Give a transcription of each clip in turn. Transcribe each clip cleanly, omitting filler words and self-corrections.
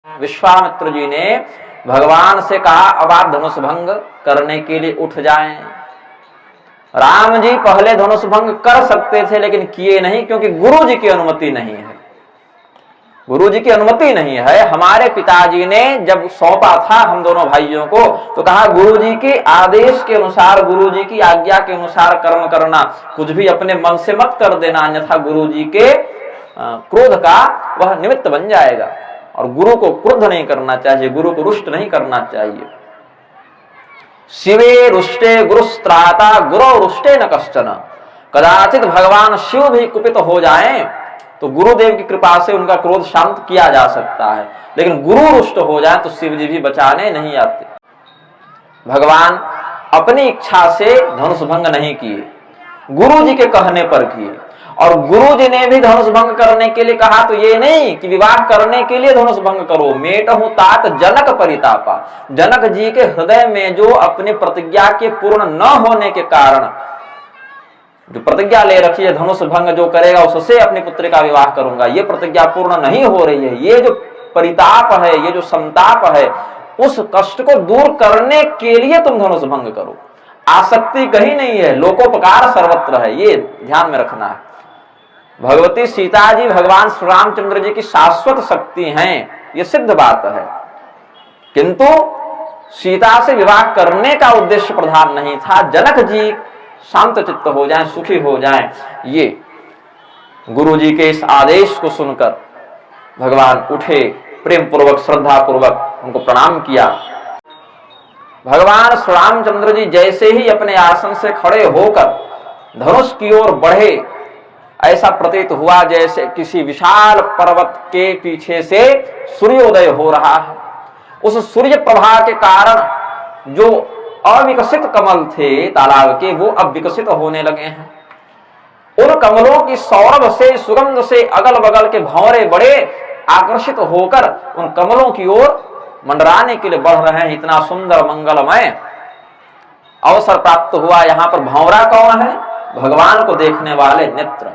विश्वामित्र जी ने भगवान से कहा अब आप धनुष भंग करने के लिए उठ जाएं। राम जी पहले धनुष भंग कर सकते थे लेकिन किए नहीं, क्योंकि गुरु जी की अनुमति नहीं है। गुरु जी की अनुमति नहीं है। हमारे पिताजी ने जब सौंपा था हम दोनों भाइयों को, तो कहा गुरु जी के आदेश के अनुसार, गुरु जी की आज्ञा के अनुसार कर्म करना, कुछ भी अपने मन से मत कर देना, अन्यथा गुरु जी के क्रोध का वह निमित्त बन जाएगा। और गुरु को क्रुद्ध नहीं करना चाहिए, गुरु को रुष्ट नहीं करना चाहिए। शिवे रुष्टे गुरुस्त्राता गुरु रुष्टे न कश्चन। कदाचित भगवान शिव भी कुपित हो जाएं तो गुरुदेव की कृपा से उनका क्रोध शांत किया जा सकता है, लेकिन गुरु रुष्ट हो जाए तो शिव जी भी बचाने नहीं आते। भगवान अपनी इच्छा से धनुष भंग नहीं किए, गुरु जी के कहने पर किए। और गुरु जी ने भी धनुष भंग करने के लिए कहा तो ये नहीं कि विवाह करने के लिए धनुष भंग करो। मेटहु तात जनक परितापा। जनक जी के हृदय में जो अपनी प्रतिज्ञा के पूर्ण न होने के कारण जो प्रतिज्ञा ले रखी है, धनुष भंग जो करेगा उससे अपनी पुत्री का विवाह करूंगा, ये प्रतिज्ञा पूर्ण नहीं हो रही है। ये जो परिताप है, ये जो संताप है, उस कष्ट को दूर करने के लिए तुम धनुष भंग करो। आसक्ति कहीं नहीं है, लोकोपकार सर्वत्र है, ये ध्यान में रखना है। भगवती सीता जी भगवान श्री रामचंद्र जी की शाश्वत शक्ति हैं, ये सिद्ध बात है, किंतु सीता से विवाह करने का उद्देश्य प्रधान नहीं था। जनक जी शांत चित्त हो जाएं, सुखी हो जाएं, ये गुरु जी के इस आदेश को सुनकर भगवान उठे, प्रेम पूर्वक श्रद्धा पूर्वक उनको प्रणाम किया। भगवान श्री रामचंद्र जी जैसे ही अपने आसन से खड़े होकर धनुष की ओर बढ़े, ऐसा प्रतीत हुआ जैसे किसी विशाल पर्वत के पीछे से सूर्योदय हो रहा है। उस सूर्य प्रभा के कारण जो अविकसित कमल थे तालाब के, वो अब विकसित होने लगे हैं। उन कमलों की सौरभ से, सुगंध से अगल बगल के भंवरे बड़े आकर्षित होकर उन कमलों की ओर मंडराने के लिए बढ़ रहे हैं। इतना सुंदर मंगलमय अवसर प्राप्त हुआ। यहाँ पर भंवरा कौन है? भगवान को देखने वाले नेत्र।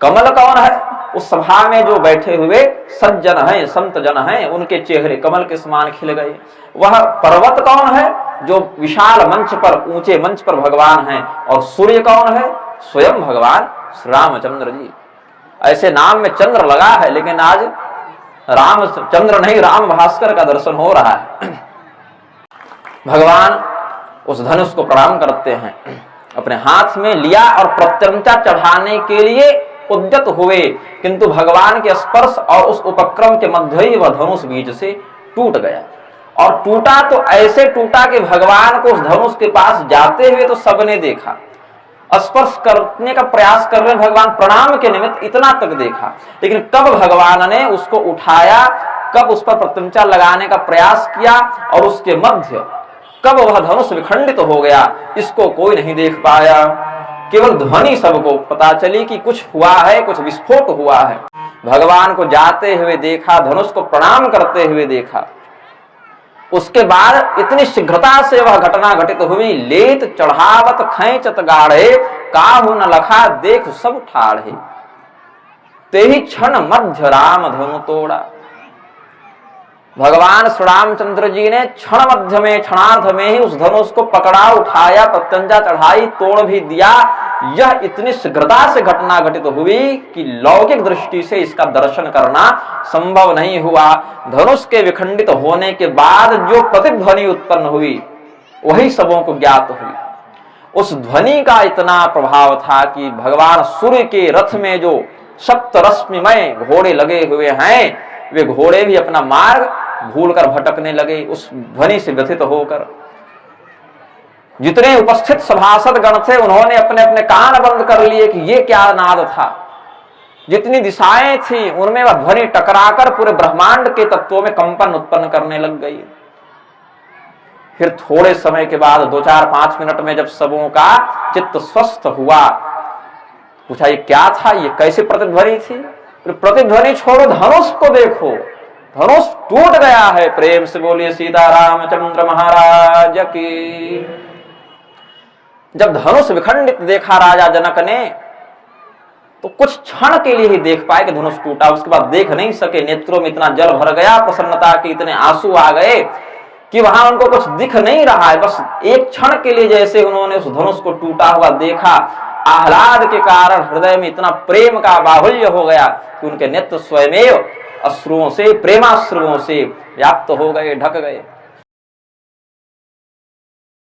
कमल कौन है? उस सभा में जो बैठे हुए सज्जन हैं, संत जन हैं, उनके चेहरे कमल के समान खिल गए। वह पर्वत कौन है? जो विशाल मंच पर, ऊंचे मंच पर भगवान हैं। और सूर्य कौन है? स्वयं भगवान श्री रामचंद्र जी। ऐसे नाम में चंद्र लगा है, लेकिन आज रामचंद्र नहीं, राम भास्कर का दर्शन हो रहा है। भगवान उस धनुष को प्रणाम करते हैं, अपने हाथ में लिया और प्रत्यंचा चढ़ाने के लिए उद्यत हुए, किंतु भगवान के स्पर्श और उस उपक्रम के मध्य ही वह धनुष बीच से टूट गया। और टूटा तो ऐसे टूटा कि भगवान को उस धनुष के पास जाते हुए तो सबने देखा, स्पर्श करने का प्रयास कर रहे भगवान प्रणाम के निमित्त, इतना तक देखा। लेकिन कब भगवान ने उसको उठाया, कब उस पर प्रत्यंचा लगाने का प्रयास किया और उसके मध्य कब वह धनुष विखंडित हो गया, इसको कोई नहीं देख पाया। केवल ध्वनि सबको पता चली कि कुछ हुआ है, कुछ विस्फोट हुआ है। भगवान को जाते हुए देखा, धनुष को प्रणाम करते हुए देखा। उसके बाद इतनी शीघ्रता से वह घटना घटित हुई। लेत चढ़ावत खैंचत गाढ़े, काहू न लखा देख सब ठाढ़े। तेहि क्षण मध्य राम धनु तोड़ा। भगवान श्री रामचंद्र जी ने क्षण मध्य में, क्षणार्ध में ही उस धनुष को पकड़ा, उठाया, प्रत्यंचा चढ़ाई, तोड़ भी दिया। यह इतनी शीघ्रता से घटना घटित हुई कि लौकिक दृष्टि से इसका दर्शन करना संभव नहीं हुआ। धनुष के विखंडित होने के बाद जो प्रतिध्वनि उत्पन्न हुई वही सबों को ज्ञात हुई। उस ध्वनि का इतना प्रभाव था कि भगवान सूर्य के रथ में जो सप्तरश्मिमय घोड़े लगे हुए हैं, वे घोड़े भी अपना मार्ग भूलकर भटकने लगे उस ध्वनि से व्यथित होकर। जितने उपस्थित सभासद गण थे उन्होंने अपने अपने कान बंद कर लिए कि ये क्या नाद था। जितनी दिशाएं थी उनमें वह ध्वनि टकराकर पूरे ब्रह्मांड के तत्वों में कंपन उत्पन्न करने लग गई। फिर थोड़े समय के बाद 2-4-5 मिनट में जब सबों का चित्त स्वस्थ हुआ, पूछा ये क्या था, ये कैसी प्रतिध्वनि थी? प्रतिध्वनि छोड़ो, धनुष को देखो, धनुष टूट गया है। प्रेम से बोलिए सीता रामचंद्र महाराज की। जब धनुष विखंडित देखा राजा जनक ने, तो कुछ क्षण के लिए ही देख पाए कि धनुष टूटा, उसके बाद देख नहीं सके। नेत्रों में इतना जल भर गया, प्रसन्नता के इतने आंसू आ गए कि वहां उनको कुछ दिख नहीं रहा है। बस एक क्षण के लिए जैसे उन्होंने उस धनुष को टूटा हुआ देखा, आह्लाद के कारण हृदय में इतना प्रेम का बाहुल्य हो गया कि उनके नेत्र स्वयमेव अश्रुओं से, प्रेमाश्रुओं से व्याप्त हो गए, ढक गए।